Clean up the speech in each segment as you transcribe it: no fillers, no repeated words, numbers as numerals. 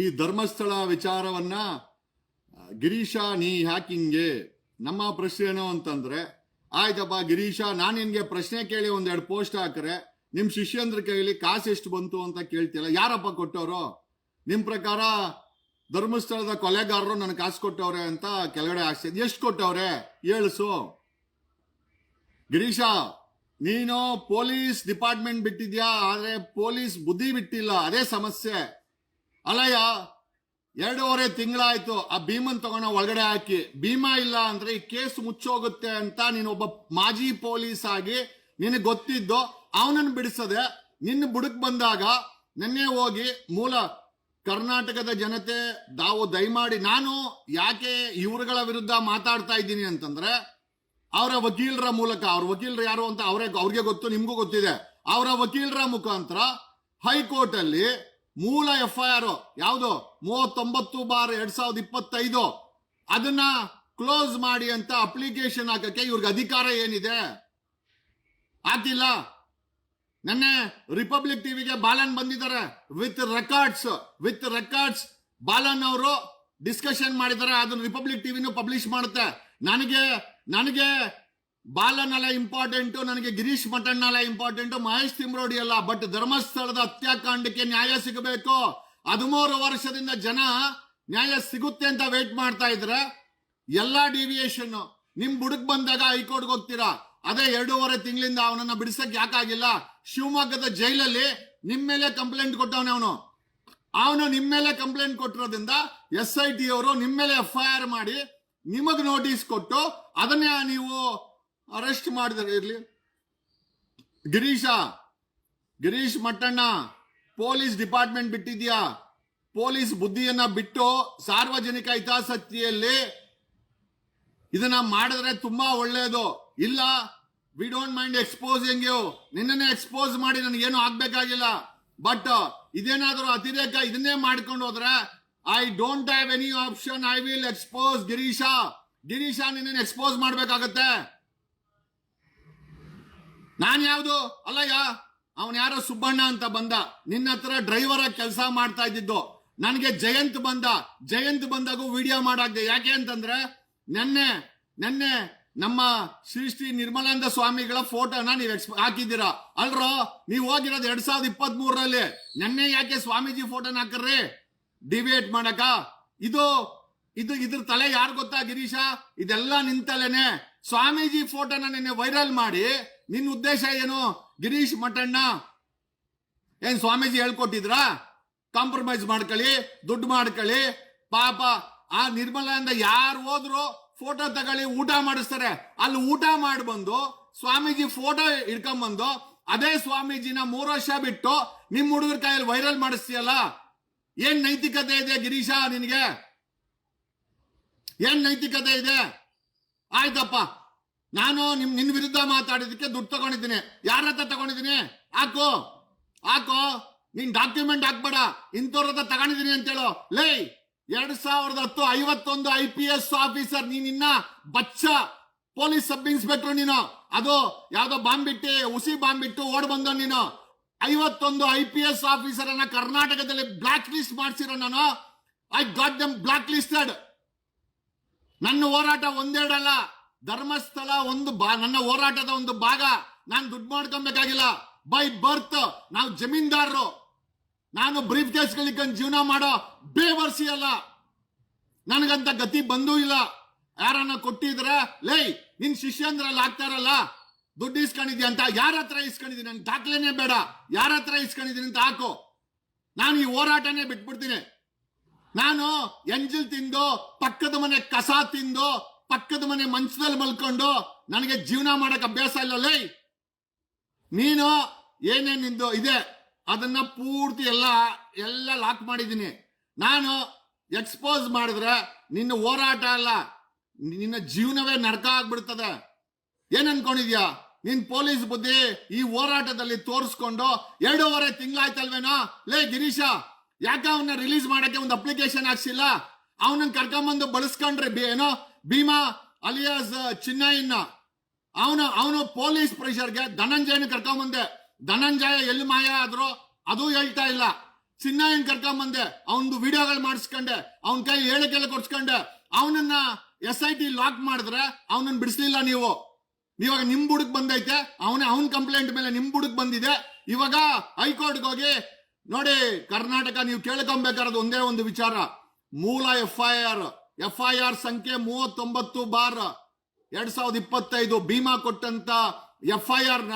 ಈ ಧರ್ಮಸ್ಥಳ ವಿಚಾರವನ್ನ ಗಿರೀಶ ನೀ ಹ್ಯಾಕಿಂಗೆ ನಮ್ಮ ಪ್ರಶ್ನೆ ಏನು ಅಂತಂದ್ರೆ, ಆಯ್ತಪ್ಪ ಗಿರೀಶ, ನಾನು ನಿನ್ಗೆ ಪ್ರಶ್ನೆ ಕೇಳಿ ಒಂದೆರಡು ಪೋಸ್ಟ್ ಹಾಕ್ರೆ ನಿಮ್ ಶಿಷ್ಯಂದ್ರ ಕೈಲಿ ಕಾಸು ಎಷ್ಟು ಬಂತು ಅಂತ ಕೇಳ್ತಿಲ್ಲ. ಯಾರಪ್ಪ ಕೊಟ್ಟವರು? ನಿಮ್ ಪ್ರಕಾರ ಧರ್ಮಸ್ಥಳದ ಕೊಲೆಗಾರರು ನನಗೆ ಕಾಸು ಕೊಟ್ಟವ್ರೆ ಅಂತ ಕೆಳಗಡೆ ಹಾಕ್ಸಿದ್. ಎಷ್ಟು ಕೊಟ್ಟವ್ರೆ ಹೇಳಿಸು. ಗಿರೀಶ, ನೀನು ಪೊಲೀಸ್ ಡಿಪಾರ್ಟ್ಮೆಂಟ್ ಬಿಟ್ಟಿದ್ಯಾ, ಆದ್ರೆ ಪೊಲೀಸ್ ಬುದ್ಧಿ ಬಿಟ್ಟಿಲ್ಲ. ಅದೇ ಸಮಸ್ಯೆ. ಅಲ್ಲಯ್ಯ, 2.5 ತಿಂಗಳಾಯ್ತು ಆ ಭೀಮನ್ ತಗೊಂಡ ಒಳಗಡೆ ಹಾಕಿ. ಭೀಮಾ ಇಲ್ಲ ಅಂದ್ರೆ ಈ ಕೇಸ್ ಮುಚ್ಚೋಗುತ್ತೆ ಅಂತ ನೀನೊಬ್ಬ ಮಾಜಿ ಪೊಲೀಸ್ ಆಗಿ ನಿನಗೆ ಗೊತ್ತಿದ್ದು ಅವನನ್ನು ಬಿಡಿಸದೆ ನಿನ್ನ ಬುಡಕ್ ಬಂದಾಗ ನೆನ್ನೆ ಹೋಗಿ ಮೂಲ ಕರ್ನಾಟಕದ ಜನತೆ ತಾವು ದಯಮಾಡಿ, ನಾನು ಯಾಕೆ ಇವರುಗಳ ವಿರುದ್ಧ ಮಾತಾಡ್ತಾ ಇದ್ದೀನಿ ಅಂತಂದ್ರೆ, ಅವರ ವಕೀಲರ ಮೂಲಕ, ಅವ್ರ ವಕೀಲರು ಯಾರು ಅಂತ ಅವ್ರಿಗೆ ಗೊತ್ತು, ನಿಮ್ಗೂ ಗೊತ್ತಿದೆ. ಅವರ ವಕೀಲರ ಮುಖಾಂತರ ಹೈಕೋರ್ಟ್ ಅಲ್ಲಿ ಮೂಲ FIR ಯಾವುದು 39/2025 ಅದನ್ನ ಕ್ಲೋಸ್ ಮಾಡಿ ಅಂತ ಅಪ್ಲಿಕೇಶನ್ ಹಾಕಕ್ಕೆ ಇವ್ರಿಗೆ ಅಧಿಕಾರ ಏನಿದೆ? ಹಾಕಿಲ್ಲ. ನೆನ್ನೆ ರಿಪಬ್ಲಿಕ್ ಟಿವಿಗೆ ಬಾಲನ್ ಬಂದಿದ್ದಾರೆ ವಿತ್ ರೆಕಾರ್ಡ್ಸ್ ಬಾಲನ್ ಅವರು ಡಿಸ್ಕಷನ್ ಮಾಡಿದ್ದಾರೆ. ಅದನ್ನ ರಿಪಬ್ಲಿಕ್ ಟಿವಿನೂ ಪಬ್ಲಿಷ್ ಮಾಡುತ್ತೆ. ನನಗೆ ಬಾಲನ್ ಅಲ್ಲ ಇಂಪಾರ್ಟೆಂಟ್, ನನಗೆ ಗಿರೀಶ್ ಮಠಣ್ಣ ಅಲ್ಲ ಇಂಪಾರ್ಟೆಂಟ್, ಮಹೇಶ್ ತಿಮ್ರೋಡಿ ಅಲ್ಲ. ಬಟ್ ಧರ್ಮಸ್ಥಳದ ಹತ್ಯಾಕಾಂಡಕ್ಕೆ ನ್ಯಾಯ ಸಿಗಬೇಕು. 13 ವರ್ಷದಿಂದ ಜನ ನ್ಯಾಯ ಸಿಗುತ್ತೆ ಅಂತ ವೇಟ್ ಮಾಡ್ತಾ ಇದ್ರೆ ಎಲ್ಲಾ ಡಿವಿಯೇಷನ್ ನಿಮ್ ಬುಡಕ್ ಬಂದಾಗ ಹೈಕೋರ್ಟ್ಗೆ ಹೋಗ್ತೀರಾ. ಅದೇ 2.5 ತಿಂಗಳಿಂದ ಅವನನ್ನ ಬಿಡಿಸಕ್ ಯಾಕಾಗಿಲ್ಲ? ಶಿವಮೊಗ್ಗದ ಜೈಲಲ್ಲಿ ನಿಮ್ ಮೇಲೆ ಕಂಪ್ಲೇಂಟ್ ಕೊಟ್ಟವನೇ ಅವನು ನಿಮ್ ಮೇಲೆ ಕಂಪ್ಲೇಂಟ್ ಕೊಟ್ಟಿರೋದ್ರಿಂದ SIT ಅವರು ನಿಮ್ ಮೇಲೆ FIR ಮಾಡಿ ನಿಮಗ್ ನೋಟಿಸ್ ಕೊಟ್ಟು ಅದನ್ನೇ ನೀವು ಅರೆಸ್ಟ್ ಮಾಡಿದರೆ. ಇರ್ಲಿ ಗಿರೀಶ್ ಮಟ್ಟಣ್ಣ, ಪೊಲೀಸ್ ಡಿಪಾರ್ಟ್ಮೆಂಟ್ ಬಿಟ್ಟಿದ್ಯಾ. ಪೊಲೀಸ್ ಬುದ್ಧಿಯನ್ನ ಬಿಟ್ಟು ಸಾರ್ವಜನಿಕ ಹಿತಾಸಕ್ತಿಯಲ್ಲಿ ಇದನ್ನ ಮಾಡಿದ್ರೆ ತುಂಬಾ ಒಳ್ಳೆಯದು. ಇಲ್ಲ, we don't mind exposing you, ನಿನ್ನನ್ನೇ ಎಕ್ಸ್ಪೋಸ್ ಮಾಡಿ ನನಗೇನು ಆಗ್ಬೇಕಾಗಿಲ್ಲ. ಬಟ್ ಇದೇನಾದ್ರೂ ಅತಿರೇಕ ಇದನ್ನೇ ಮಾಡ್ಕೊಂಡು ಹೋದ್ರೆ I don't have any option, I will expose ಗಿರೀಶ. ನಿನ್ನ ಎಕ್ಸ್ಪೋಸ್ ಮಾಡ್ಬೇಕಾಗತ್ತೆ. ನಾನ್ ಯಾವ್ದು ಅಲ್ಲಯ್ಯ, ಅವನ್ ಯಾರೋ ಸುಬ್ಬಣ್ಣ ಅಂತ ಬಂದ, ನಿನ್ನ ಹತ್ರ ಡ್ರೈವರ್ ಆಗಿ ಕೆಲಸ ಮಾಡ್ತಾ ಇದ್ದಿದ್ದು. ನನಗೆ ಜಯಂತ್ ಬಂದಾಗೂ ವಿಡಿಯೋ ಮಾಡಾಕ್ದೆ. ಯಾಕೆ ಅಂತಂದ್ರೆ ನೆನ್ನೆ ನಮ್ಮ ಶ್ರೀ ನಿರ್ಮಲಾನಂದ ಸ್ವಾಮಿಗಳ ಫೋಟೋನ ನೀವು ಹಾಕಿದ್ದೀರಾ ಅಲ್ರೋ. ನೀವು ಹೋಗಿರೋದು 2023ರಲ್ಲಿ. ನೆನ್ನೆ ಯಾಕೆ ಸ್ವಾಮೀಜಿ ಫೋಟೋನ ಹಾಕ್ರಿ ಡಿಬೇಟ್ ಮಾಡಕ? ಇದ್ರ ತಲೆ ಯಾರು ಗೊತ್ತಾ ಗಿರೀಶ? ಇದೆಲ್ಲ ನಿಂತಲೇನೆ. ಸ್ವಾಮೀಜಿ ಫೋಟೋನ ನಿನ್ನೆ ವೈರಲ್ ಮಾಡಿ ನಿನ್ನ ಉದ್ದೇಶ ಏನು? ಗಿರೀಶ್ ಮಠಣ್ಣ ಏನ್ ಸ್ವಾಮೀಜಿ ಹೇಳ್ಕೊಟ್ಟಿದ್ರಾ? ಕಾಂಪ್ರಮೈಸ್ ಮಾಡ್ಕೊಳ್ಳಿ, ದುಡ್ಡು ಮಾಡ್ಕೊಳ್ಳಿ. ಪಾಪ ಆ ನಿರ್ಮಲಾನಂದ ಯಾರು ಹೋದ್ರು ಫೋಟೋ ತಗೊಳ್ಳಿ, ಊಟ ಮಾಡಿಸ್ತಾರೆ. ಅಲ್ಲಿ ಊಟ ಮಾಡಿ ಬಂದು ಸ್ವಾಮೀಜಿ ಫೋಟೋ ಹಿಡ್ಕೊಂಡ್ಬಂದು ಅದೇ ಸ್ವಾಮೀಜಿನ 3 ವರ್ಷ ಬಿಟ್ಟು ನಿಮ್ ಹುಡುಗರ ಕೈಯಲ್ಲಿ ವೈರಲ್ ಮಾಡಿಸ್ತೀಯಲ್ಲ. ಏನ್ ನೈತಿಕತೆ ಇದೆ ಗಿರೀಶ ನಿನಗೆ? ಏನ್ ನೈತಿಕತೆ ಇದೆ? ಆಯ್ತಪ್ಪ, ನಾನು ನಿನ್ ವಿರುದ್ಧ ಮಾತಾಡಿದಕ್ಕೆ ದುಡ್ಡು ತಗೊಂಡಿದ್ದೀನಿ. ಯಾರ ಹತ್ರ ತಗೊಂಡಿದ್ದೀನಿ? ಹಾಕೋ. ನೀನ್ ಡಾಕ್ಯುಮೆಂಟ್ ಹಾಕ್ಬೇಡ. ಇಂಥವ್ರ ಹತ್ರ ತಗೊಂಡಿದ್ದೀನಿ ಅಂತೇಳು. ಲೇ, 2010 51 IPS ಆಫೀಸರ್ ನೀನಿನ್ನ ಬಚ್ಚ ಪೊಲೀಸ್ ಸಬ್ ಇನ್ಸ್ಪೆಕ್ಟರ್ ನೀನು. ಅದು ಯಾವ್ದೋ ಉಸಿ ಬಾಂಬ್ ಬಿಟ್ಟು ಓಡ್ ಬಂದ ನೀನು. 51 IPS ಆಫೀಸರ್ ಅನ್ನ ಕರ್ನಾಟಕದಲ್ಲಿ ಬ್ಲಾಕ್ ಲಿಸ್ಟ್ ಮಾಡಿಸಿರೋ ನಾನು. I got them block listed. ನನ್ನ ಹೋರಾಟ ಒಂದೆರಡಲ್ಲ, ಧರ್ಮಸ್ಥಳ ನನ್ನ ಹೋರಾಟದ ಒಂದು ಭಾಗ. ನಾನು ದುಡ್ಡು ಮಾಡ್ಕೊಬೇಕಾಗಿಲ್ಲ. ಬೈ ಬರ್ತ್ ನಾವು ಜಮೀನ್ದಾರರು. ನಾನು ಬ್ರೀಫ್ ಕೇಸ್ ಗಳಿಕೊಂಡು ಜೀವನ ಮಾಡೋ ಬೇವರ್ಸಿ ಅಲ್ಲ. ನನಗಂತ ಗತಿ ಬಂದೂ ಇಲ್ಲ. ಯಾರನ್ನ ಕೊಟ್ಟಿದ್ರೆ, ಲೈ ನಿನ್ ಶಿಷ್ಯಂದ್ರಲ್ಲಿ ಆಗ್ತಾರಲ್ಲ ದುಡ್ಡು ಇಸ್ಕೊಂಡಿದ್ಯಾ ಅಂತ, ಯಾರ ಹತ್ರ ಇಸ್ಕೊಂಡಿದ್ದೀನಿ? ನನ್ ದಾಖಲೆನೇ ಬೇಡ. ಯಾರ ಹತ್ರ ಇಸ್ಕೊಂಡಿದ್ದೀನಿ ಅಂತ ಹಾಕು. ನಾನು ಈ ಹೋರಾಟನೇ ಬಿಟ್ಬಿಡ್ತೀನಿ. ನಾನು ಎಂಜಲ್ ತಿಂದು, ಪಕ್ಕದ ಮನೆ ಕಸ ತಿಂದು, ಪಕ್ಕದ ಮನೆ ಮಂಚದಲ್ಲಿ ಮಲ್ಕೊಂಡು ನನಗೆ ಜೀವನ ಮಾಡಕ್ ಅಭ್ಯಾಸ ಇಲ್ಲ. ಲೈ, ನೀನು ಏನೇನ್ ನಿಂದು ಇದೆ ಅದನ್ನ ಪೂರ್ತಿ ಎಲ್ಲ ಲಾಕ್ ಮಾಡಿದ್ದೀನಿ. ನಾನು ಎಕ್ಸ್ಪೋಸ್ ಮಾಡಿದ್ರೆ ನಿನ್ನ ಹೋರಾಟ ಅಲ್ಲ, ನಿನ್ನ ಜೀವನವೇ ನರಕ ಆಗ್ಬಿಡ್ತದೆ. ಏನ್ ಅನ್ಕೊಂಡಿದ್ಯಾ? ನಿನ್ ಪೊಲೀಸ್ ಬುದ್ಧಿ ಈ ಹೋರಾಟದಲ್ಲಿ ತೋರಿಸ್ಕೊಂಡು 2.5 ತಿಂಗಳಾಯ್ತಲ್ವೇನೋ. ಲೇ ಗಿರೀಶ, ಯಾಕ ಅವನ್ನ ರಿಲೀಸ್ ಮಾಡಕ್ಕೆ ಒಂದು ಅಪ್ಲಿಕೇಶನ್ ಹಾಕ್ಸಿಲ್ಲ? ಅವನನ್ನ ಕರ್ಕೊಂಬಂದು ಬಳಸ್ಕೊಂಡ್ರೆ ಏನೋ ಭೀಮಾ ಅಲಿಯಾಸ್ ಚಿನ್ನಯ್ಯನ, ಅವನು ಪೊಲೀಸ್ ಪ್ರೆಷರ್ಗೆ ಧನಂಜಯನ ಕರ್ಕೊಂಬಂದೆ. ಧನಂಜಯ ಎಲ್ಲಿ ಮಾಯ ಆದ್ರು ಅದು ಹೇಳ್ತಾ ಇಲ್ಲ. ಚಿನ್ನಯ್ಯನ್ ಕರ್ಕೊಂಬಂದೆ, ಅವನದು ವಿಡಿಯೋಗಳು ಮಾಡಿಸ್ಕೊಂಡೆ, ಅವನ ಕೈ ಹೇಳಿಕೆಲ್ಲ ಕೊಡ್ಸ್ಕೊಂಡೆ. ಅವನನ್ನ SIT ಲಾಕ್ ಮಾಡಿದ್ರೆ ಅವನನ್ನ ಬಿಡಿಸ್ಲಿಲ್ಲ ನೀವು. ಇವಾಗ ನಿಮ್ ಬುಡಕ್ ಬಂದೈತೆ, ಅವನ ಕಂಪ್ಲೇಂಟ್ ಮೇಲೆ ನಿಮ್ ಬುಡಕ್ ಬಂದಿದೆ. ಇವಾಗ ಹೈಕೋರ್ಟ್ಗೆ ಹೋಗಿ ನೋಡಿ, ಕರ್ನಾಟಕ ನೀವು ಕೇಳ್ಕೊಬೇಕಾರದು ಒಂದೇ ಒಂದು ವಿಚಾರ. ಮೂಲ FIR ಸಂಖ್ಯೆ 39/2025 ಭೀಮಾ ಕೊಟ್ಟಂತ FIR ನ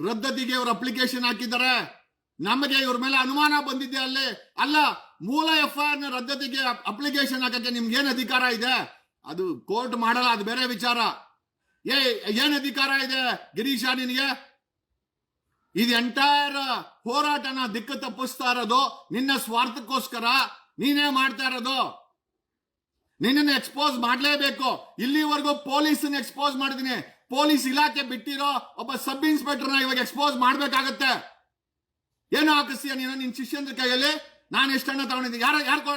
ರದ್ದತಿಗೆ ಇವರು ಅಪ್ಲಿಕೇಶನ್ ಹಾಕಿದ್ದಾರೆ. ನಮಗೆ ಇವ್ರ ಮೇಲೆ ಅನುಮಾನ ಬಂದಿದೆ ಅಲ್ಲಿ. ಅಲ್ಲ, ಮೂಲ FIR ನ ರದ್ದತಿಗೆ ಅಪ್ಲಿಕೇಶನ್ ಹಾಕಕ್ಕೆ ನಿಮ್ಗೆ ಏನ್ ಅಧಿಕಾರ ಇದೆ? ಅದು ಕೋರ್ಟ್ ಮಾಡಲ್ಲ, ಅದು ಬೇರೆ ವಿಚಾರ. ಏನ್ ಅಧಿಕಾರ ಇದೆ ಗಿರೀಶ ನಿನಗೆ? ಇದು ಎಂಟೈರ್ ಹೋರಾಟನ ದಿಕ್ಕು ತಪ್ಪಿಸ್ತಾ ಇರೋದು ನಿನ್ನ ಸ್ವಾರ್ಥಕ್ಕೋಸ್ಕರ ನೀನೇ ಮಾಡ್ತಾ ಇರೋದು. ನಿನ್ನನ್ನು ಎಕ್ಸ್ಪೋಸ್ ಮಾಡ್ಲೇಬೇಕು. ಇಲ್ಲಿವರೆಗೂ ಪೊಲೀಸನ್ನ ಎಕ್ಸ್ಪೋಸ್ ಮಾಡಿದೀನಿ. ಪೊಲೀಸ್ ಇಲಾಖೆ ಬಿಟ್ಟಿರೋ ಒಬ್ಬ ಸಬ್ ಇನ್ಸ್ಪೆಕ್ಟರ್ನ ಇವಾಗ ಎಕ್ಸ್ಪೋಸ್ ಮಾಡ್ಬೇಕಾಗತ್ತೆ. ಏನೋ ಹಾಕಿಸ್ತೀಯ ನೀನು ನಿನ್ ಶಿಷ್ಯಂದ್ರ ಕೈಯಲ್ಲಿ? ನಾನು ಎಷ್ಟಣ್ಣ ತಗೊಂಡಿದ್ದೀನಿ?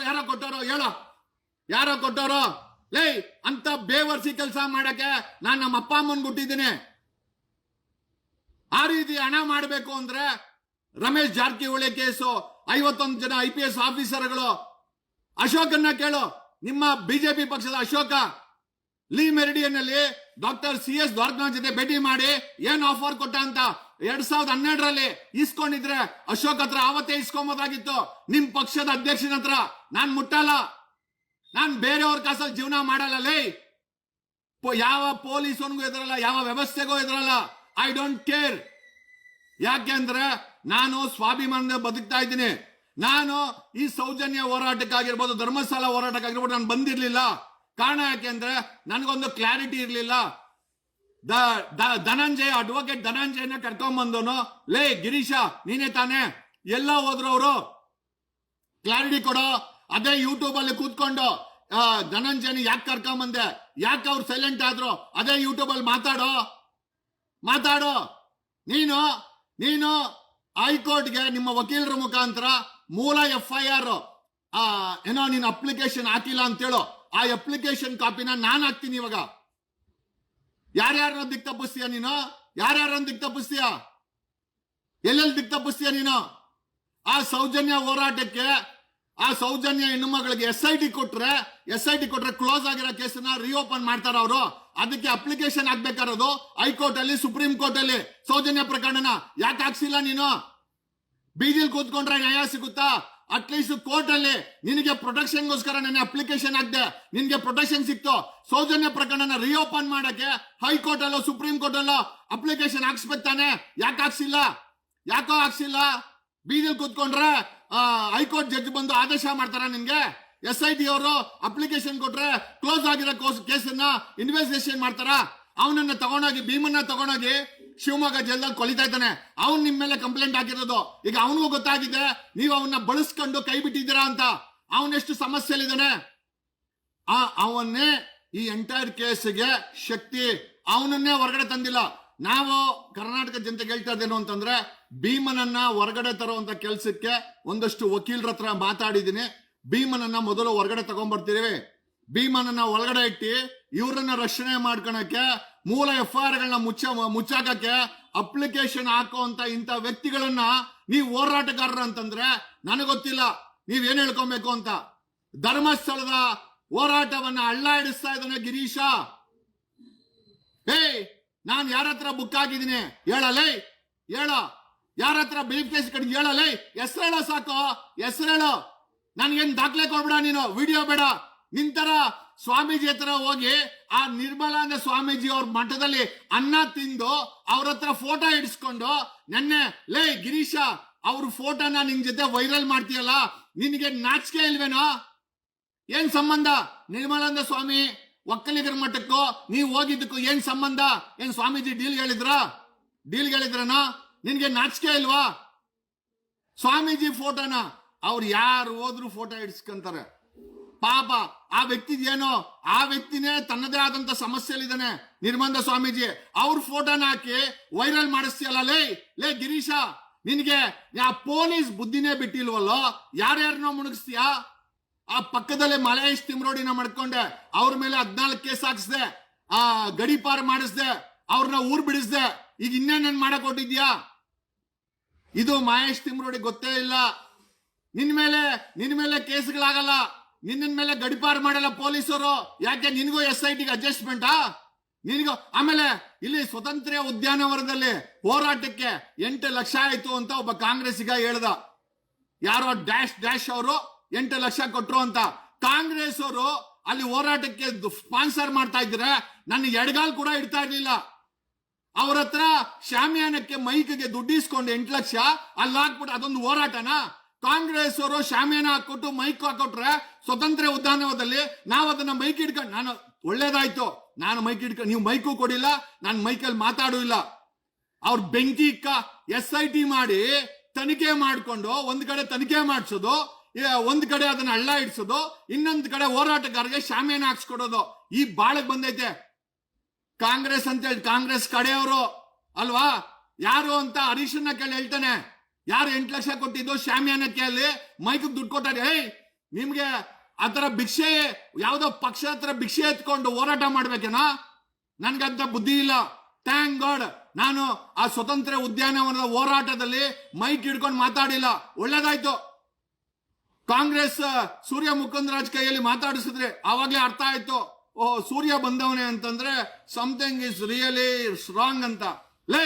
ಯಾರೋ ಕೊಟ್ಟೋರು ಹೇಳೋ, ಯಾರೋ ಕೊಟ್ಟೋರು? ಲೇ, ಅಂತ ಬೇವರ್ಸಿ ಕೆಲಸ ಮಾಡಕ್ಕೆ ನಾನು ನಮ್ಮ ಅಪ್ಪ ಅಮ್ಮನ್ ಕೊಟ್ಟಿದ್ದೀನಿ. ಆ ರೀತಿ ಹಣ ಮಾಡಬೇಕು ಅಂದ್ರೆ ರಮೇಶ್ ಜಾರಕಿಹೊಳಿ ಕೇಸು, 51 ಜನ IPS ಆಫೀಸರ್ಗಳು, ಅಶೋಕನ್ನ ಕೇಳು, ನಿಮ್ಮ ಬಿಜೆಪಿ ಪಕ್ಷದ ಅಶೋಕ ಲೀ ಮೆರಿಡಿಯನ್ ಅಲ್ಲಿ ಡಾಕ್ಟರ್ CS ದ್ವಾರಕನಾಥ್ ಜೊತೆ ಭೇಟಿ ಮಾಡಿ ಏನ್ ಆಫರ್ ಕೊಟ್ಟ ಅಂತ 2012ರಲ್ಲಿ ಇಸ್ಕೊಂಡಿದ್ರೆ ಅಶೋಕ್ ಹತ್ರ ಆವತ್ತೇ ಇಸ್ಕೊಂಬೋದಾಗಿತ್ತು. ನಿಮ್ ಪಕ್ಷದ ಅಧ್ಯಕ್ಷನ ಹತ್ರ ನಾನ್ ಮುಟ್ಟಲ್ಲ. ನಾನ್ ಬೇರೆಯವ್ರ ಕಾಸಲ್ಲಿ ಜೀವನ ಮಾಡಲ್ಲ. ಲೇ, ಯಾವ ಪೊಲೀಸನ್ಗೂ ಎದುರಲ್ಲ, ಯಾವ ವ್ಯವಸ್ಥೆಗೂ ಎದುರಲ್ಲ. I don't care. ಯಾಕೆಂದ್ರೆ ನಾನು ಸ್ವಾಭಿಮಾನದಿಂದ ಬದುಕ್ತಾ ಇದ್ದೀನಿ. ನಾನು ಈ ಸೌಜನ್ಯ ಹೋರಾಟಕ್ಕಾಗಿರ್ಬೋದು, ಧರ್ಮಸ್ಥಳ ಹೋರಾಟಕ್ಕಾಗಿರ್ಬೋದು ನಾನು ಬಂದಿರ್ಲಿಲ್ಲ. ಕಾರಣ ಯಾಕೆಂದ್ರೆ ನನಗೊಂದು ಕ್ಲಾರಿಟಿ ಇರ್ಲಿಲ್ಲ. ಧನಂಜಯ, ಅಡ್ವೊಕೇಟ್ ಧನಂಜಯನ ಕರ್ಕೊಂಡ್ಬಂದನು. ಲೇ ಗಿರೀಶ, ನೀನೇ ತಾನೇ? ಎಲ್ಲ ಹೋದ್ರು ಅವರು? ಕ್ಲಾರಿಟಿ ಕೊಡೋ. ಅದೇ ಯೂಟ್ಯೂಬ್ ಅಲ್ಲಿ ಕೂತ್ಕೊಂಡು ಧನಂಜಯನ ಯಾಕೆ ಕರ್ಕೊಂಬಂದೆ, ಯಾಕೆ ಅವ್ರು ಸೈಲೆಂಟ್ ಆದ್ರು, ಅದೇ ಯೂಟ್ಯೂಬ್ ಅಲ್ಲಿ ಮಾತಾಡೋ. ನೀನು ಹೈಕೋರ್ಟ್ಗೆ ನಿಮ್ಮ ವಕೀಲರ ಮುಖಾಂತರ ಮೂಲ FIR ಏನೋ ನೀನು ಅಪ್ಲಿಕೇಶನ್ ಹಾಕಿಲ್ಲ ಅಂತೇಳು. ಆ ಅಪ್ಲಿಕೇಶನ್ ಕಾಪಿನ ನಾನು ಹಾಕ್ತೀನಿ. ಇವಾಗ ಯಾರ್ಯಾರನ್ನ ದಿಕ್ ತಪ್ಪಿಸ್ತೀಯ ನೀನು? ಯಾರ್ಯಾರನ್ನ ದಿಕ್ ತಪ್ಪಿಸ್ತೀಯ? ಎಲ್ಲೆಲ್ಲಿ ದಿಕ್ ತಪ್ಪಿಸ್ತೀಯ ನೀನು? ಆ ಸೌಜನ್ಯ ಹೋರಾಟಕ್ಕೆ, ಆ ಸೌಜನ್ಯ ಹೆಣ್ಣು ಮಗಳಿಗೆ SIT ಕೊಟ್ರೆ ಕ್ಲೋಸ್ ಆಗಿರೋ ಕೇಸನ್ನ ರಿಓಪನ್ ಮಾಡ್ತಾರ ಅವರು. ಅದಕ್ಕೆ ಅಪ್ಲಿಕೇಶನ್ ಹಾಕ್ಬೇಕಾರೋದು ಹೈಕೋರ್ಟ್ ಅಲ್ಲಿ, ಸುಪ್ರೀಂ ಕೋರ್ಟ್ ಅಲ್ಲಿ. ಸೌಜನ್ಯ ಪ್ರಕರಣನ ಯಾಕೆ ಹಾಕ್ಸಿಲ್ಲ ನೀನು? ಬೀದಿಲ್ ಕೂತ್ಕೊಂಡ್ರೆ ನ್ಯಾಯ ಸಿಗುತ್ತಾ? ಅಟ್ಲೀಸ್ಟ್ ಕೋರ್ಟ್ ಅಲ್ಲಿ ನಿನಗೆ ಪ್ರೊಟೆಕ್ಷನ್ಗೋಸ್ಕರ ನನ್ನ ಅಪ್ಲಿಕೇಶನ್ ಹಾಕ್ದೆ, ನಿನ್ಗೆ ಪ್ರೊಟೆಕ್ಷನ್ ಸಿಕ್ತು. ಸೌಜನ್ಯ ಪ್ರಕರಣನ ರಿಓಪನ್ ಮಾಡಕ್ಕೆ ಹೈಕೋರ್ಟ್ ಅಲ್ಲೋ ಸುಪ್ರೀಂ ಕೋರ್ಟ್ ಅಲ್ಲೋ ಅಪ್ಲಿಕೇಶನ್ ಹಾಕ್ಸ್ಬೇಕು ತಾನೆ? ಯಾಕೆ ಹಾಕ್ಸಿಲ್ಲ? ಬೀದಿಲ್ ಕೂತ್ಕೊಂಡ್ರೆ ಹೈಕೋರ್ಟ್ ಜಡ್ಜ್ ಬಂದು ಆದೇಶ ಮಾಡ್ತಾರ ನಿನ್ಗೆ? SIT ಅವರು ಅಪ್ಲಿಕೇಶನ್ ಕೊಟ್ರೆ ಕ್ಲೋಸ್ ಆಗಿರೋ ಕೇಸನ್ನ ಇನ್ವೆಸ್ಟಿಗೇಷನ್ ಮಾಡ್ತಾರ? ಅವನನ್ನ ತಗೊಂಡೋಗಿ, ಭೀಮನ್ನ ತಗೊಂಡೋಗಿ ಶಿವಮೊಗ್ಗ ಜೈಲಲ್ಲಿ ಕೊಲಿತಾ ಇದ್ದಾನೆ. ಅವ್ನು ನಿಮ್ಮ ಮೇಲೆ ಕಂಪ್ಲೇಂಟ್ ಹಾಕಿರೋದು. ಈಗ ಅವನಿಗೂ ಗೊತ್ತಾಗಿದೆ ನೀವು ಅವನ್ನ ಬಳಸ್ಕೊಂಡು ಕೈ ಬಿಟ್ಟಿದ್ದೀರಾ ಅಂತ. ಅವನೆಷ್ಟು ಸಮಸ್ಯೆಲಿದ್ದಾನೆ. ಅವನ್ನೇ ಈ ಎಂಟೈರ್ ಕೇಸ್ಗೆ ಶಕ್ತಿ, ಅವನನ್ನೇ ಹೊರಗಡೆ ತಂದಿಲ್ಲ. ನಾವು ಕರ್ನಾಟಕ ಜನತೆಗೆ ಹೇಳ್ತಾ ಇದ್ದೇನು ಅಂತಂದ್ರೆ, ಭೀಮನನ್ನ ಹೊರಗಡೆ ತರುವಂತ ಕೆಲ್ಸಕ್ಕೆ ಒಂದಷ್ಟು ವಕೀಲರ ಹತ್ರ ಮಾತಾಡಿದ್ದೀನಿ. ಭೀಮನನ್ನ ಮೊದಲು ಹೊರಗಡೆ ತಗೊಂಡ್ಬರ್ತೀವಿ. ಭೀಮನನ್ನ ಒಳಗಡೆ ಇಟ್ಟು ಇವ್ರನ್ನ ರಕ್ಷಣೆ ಮಾಡ್ಕೊಳಕ್ಕೆ, ಮೂಲ FIR ಗಳನ್ನ ಮುಚ್ಚಾಕಕ್ಕೆ ಅಪ್ಲಿಕೇಶನ್ ಹಾಕುವಂತ ಇಂಥ ವ್ಯಕ್ತಿಗಳನ್ನ ನೀವು ಹೋರಾಟಗಾರರು ಅಂತಂದ್ರೆ ನನಗೊತ್ತಿಲ್ಲ ನೀವೇನ್ ಹೇಳ್ಕೊಬೇಕು ಅಂತ. ಧರ್ಮಸ್ಥಳದ ಹೋರಾಟವನ್ನ ಅಳ್ಳಾಡಿಸ್ತಾ ಇದ್ದಾನೆ ಗಿರೀಶ. ನಾನು ಯಾರ ಹತ್ರ ಬುಕ್ ಆಗಿದ್ದೀನಿ ಹೇಳಲೇ? ಯಾರ ಹತ್ರ ಬ್ರೀಫ್ ಕೇಸ್ ಕಡೆ ಹೇಳಲೇ? ಹೆಸರೇಳೋ ಸಾಕು, ಹೆಸರೇಳೋ. ನನ್ಗೇನ್ ದಾಖಲೆ ಕೊಡ್ಬೇಡ ನೀನು, ವಿಡಿಯೋ ಬೇಡ. ನಿಂತರ ಸ್ವಾಮೀಜಿ ಹತ್ರ ಹೋಗಿ ಆ ನಿರ್ಮಲಾನಂದ ಸ್ವಾಮೀಜಿ ಅವ್ರ ಮಠದಲ್ಲಿ ಅನ್ನ ತಿಂದು ಅವ್ರ ಹತ್ರ ಫೋಟೋ ಇಡಿಸ್ಕೊಂಡು ನೆನ್ನೆ, ಲೇ ಗಿರೀಶ, ಅವ್ರ ಫೋಟೋನ ನಿನ್ ಜೊತೆ ವೈರಲ್ ಮಾಡ್ತೀಯಲ್ಲ, ನಿನಗೆ ನಾಚಿಕೆ ಇಲ್ವೇನೋ? ಏನ್ ಸಂಬಂಧ? ನಿರ್ಮಲಾನಂದ ಸ್ವಾಮಿ ಒಕ್ಕಲಿಗರ ಮಠಕ್ಕೂ ನೀವು ಹೋಗಿದ್ದಕ್ಕೂ ಏನ್ ಸಂಬಂಧ? ಏನ್ ಸ್ವಾಮೀಜಿ ಡೀಲ್ ಹೇಳಿದ್ರನೋ? ನಿನ್ಗೆ ನಾಚಿಕೆ ಇಲ್ವಾ? ಸ್ವಾಮೀಜಿ ಫೋಟೋನ ಅವ್ರು ಯಾರು ಹೋದ್ರು ಫೋಟೋ ಇಡ್ಸ್ಕೊಂತಾರೆ. ಪಾಪ ಆ ವ್ಯಕ್ತಿದೇನೋ, ಆ ವ್ಯಕ್ತಿನೇ ತನ್ನದೇ ಆದಂತ ಸಮಸ್ಯೆಲಿದ್ದಾನೆ. ನಿರ್ಮಲಾನಂದ ಸ್ವಾಮೀಜಿ ಅವ್ರ ಫೋಟೋನ ಹಾಕಿ ವೈರಲ್ ಮಾಡಿಸ್ತೀಯಲ್ಲ. ಲೇ ಗಿರೀಶ, ನಿನ್ಗೆ ಆ ಪೊಲೀಸ್ ಬುದ್ಧಿನೇ ಬಿಟ್ಟಿಲ್ವಲ್ಲೋ? ಯಾರ್ಯಾರನ್ನೋ ಮುಣಗಿಸ್ತೀಯ? ಆ ಪಕ್ಕದಲ್ಲೇ ಮಹೇಶ್ ತಿಮ್ರೋಡಿನ ಮಾಡ್ಕೊಂಡೆ, ಅವ್ರ ಮೇಲೆ 14 ಕೇಸ್ ಹಾಕ್ಸ್ದೆ, ಆ ಗಡಿಪಾರ್ ಮಾಡಿಸ್ದೆ, ಅವ್ರನ್ನ ಊರ್ ಬಿಡಿಸ್ದೆ. ಈಗ ಇನ್ನೇನೇನ್ ಮಾಡಕ್ ಹೊಟ್ಟಿದ್ಯಾ? ಇದು ಮಹೇಶ್ ತಿಮ್ರೋಡಿ ಗೊತ್ತೇ ಇಲ್ಲ. ನಿನ್ ಮೇಲೆ ಕೇಸ್ಗಳಾಗಲ್ಲ, ನಿನ್ನ ಮೇಲೆ ಗಡಿಪಾರು ಮಾಡಲ್ಲ ಪೊಲೀಸರು. ಯಾಕೆ ನಿನಗೂ SITಗೆ ಅಡ್ಜಸ್ಟ್ಮೆಂಟಾ ನಿನಗೂ? ಆಮೇಲೆ ಇಲ್ಲಿ ಸ್ವತಂತ್ರ ಉದ್ಯಾನವನದಲ್ಲಿ ಹೋರಾಟಕ್ಕೆ 8 ಲಕ್ಷ ಆಯ್ತು ಅಂತ ಒಬ್ಬ ಕಾಂಗ್ರೆಸ್ಸಿಗ ಹೇಳ್ದ. ಯಾರೋ ಡ್ಯಾಶ್ ಅವರು 8 ಲಕ್ಷ ಕೊಟ್ರು ಅಂತ. ಕಾಂಗ್ರೆಸ್ ಅವರು ಅಲ್ಲಿ ಹೋರಾಟಕ್ಕೆ ಸ್ಪಾನ್ಸರ್ ಮಾಡ್ತಾ ಇದ್ರೆ ನನ್ನ ಎಡಗಾಲ್ ಕೂಡ ಇಡ್ತಾ ಇರ್ಲಿಲ್ಲ. ಅವ್ರ ಹತ್ರ ಶಾಮಿಯಾನಕ್ಕೆ ಮೈಕ್ಗೆ ದುಡ್ಡಿಸ್ಕೊಂಡು 8 ಲಕ್ಷ ಅಲ್ಲಿ ಹಾಕ್ಬಿಟ್ಟು ಅದೊಂದು ಹೋರಾಟನ? ಕಾಂಗ್ರೆಸ್ ಅವರು ಶಾಮಿಯಾನ ಹಾಕೊಟ್ಟು ಮೈಕ್ ಹಾಕೊಟ್ರೆ ಸ್ವತಂತ್ರ ಉದ್ಯಾನವನದಲ್ಲಿ ನಾವು ಅದನ್ನ ಮೈಕ್ ಹಿಡ್ಕೊಂಡು, ನಾನು ಒಳ್ಳೇದಾಯ್ತು, ನಾನು ಮೈಕ್ ಹಿಡ್ಕೊಂಡು, ನೀವು ಮೈಕು ಕೊಡಿಲ್ಲ, ನಾನು ಮೈಕಲ್ಲಿ ಮಾತಾಡೂ ಇಲ್ಲ. ಅವ್ರ ಬೆಂಕಿ SIT ಮಾಡಿ ತನಿಖೆ ಮಾಡ್ಕೊಂಡು ಒಂದ್ ಕಡೆ ತನಿಖೆ ಮಾಡಿಸೋದು, ಒಂದ್ ಕಡೆ ಅದನ್ನ ಹಳ್ಳ ಇಡ್ಸೋದು, ಇನ್ನೊಂದ್ ಕಡೆ ಹೋರಾಟಗಾರರಿಗೆ ಶಾಮಿಯಾನ ಹಾಕ್ಸ್ಕೊಡೋದು. ಈ ಬಾಳಕ್ ಬಂದೈತೆ ಕಾಂಗ್ರೆಸ್ ಅಂತ ಹೇಳಿ. ಕಾಂಗ್ರೆಸ್ ಕಡೆಯವರು ಅಲ್ವಾ? ಯಾರು ಅಂತ ಹರೀಶನ್ನ ಕೇಳಿ ಹೇಳ್ತಾನೆ, ಯಾರು 8 ಲಕ್ಷ ಕೊಟ್ಟಿದ್ದು ಶಾಮಿಯಾನಕ್ಕೆ, ಅಲ್ಲಿ ಮೈಕ್ ದುಡ್ಡು ಕೊಟ್ಟಾರೆ. ನಿಮ್ಗೆ ಆತರ ಭಿಕ್ಷೆ, ಯಾವ್ದೋ ಪಕ್ಷ ಹತ್ರ ಭಿಕ್ಷೆ ಎತ್ಕೊಂಡು ಹೋರಾಟ ಮಾಡ್ಬೇಕೇನೋ? ನನ್ಗಂತ ಬುದ್ಧಿ ಇಲ್ಲ. ಥ್ಯಾಂಕ್ ಗಾಡ್ ನಾನು ಆ ಸ್ವತಂತ್ರ ಉದ್ಯಾನವನದ ಹೋರಾಟದಲ್ಲಿ ಮೈಕ್ ಹಿಡ್ಕೊಂಡು ಮಾತಾಡಿಲ್ಲ. ಒಳ್ಳೇದಾಯ್ತು. ಕಾಂಗ್ರೆಸ್ ಸೂರ್ಯ ಮುಕುಂದರಾಜ್ ಕೈಯಲ್ಲಿ ಮಾತಾಡಿಸಿದ್ರೆ ಆವಾಗ್ಲೇ ಅರ್ಥ ಆಯ್ತು, ಓ ಸೂರ್ಯ ಬಂದವನೇ ಅಂತಂದ್ರೆ ಸಮಥಿಂಗ್ ಇಸ್ ರಿಯಲಿ ಸ್ಟ್ರಾಂಗ್ ಅಂತ. ಲೇ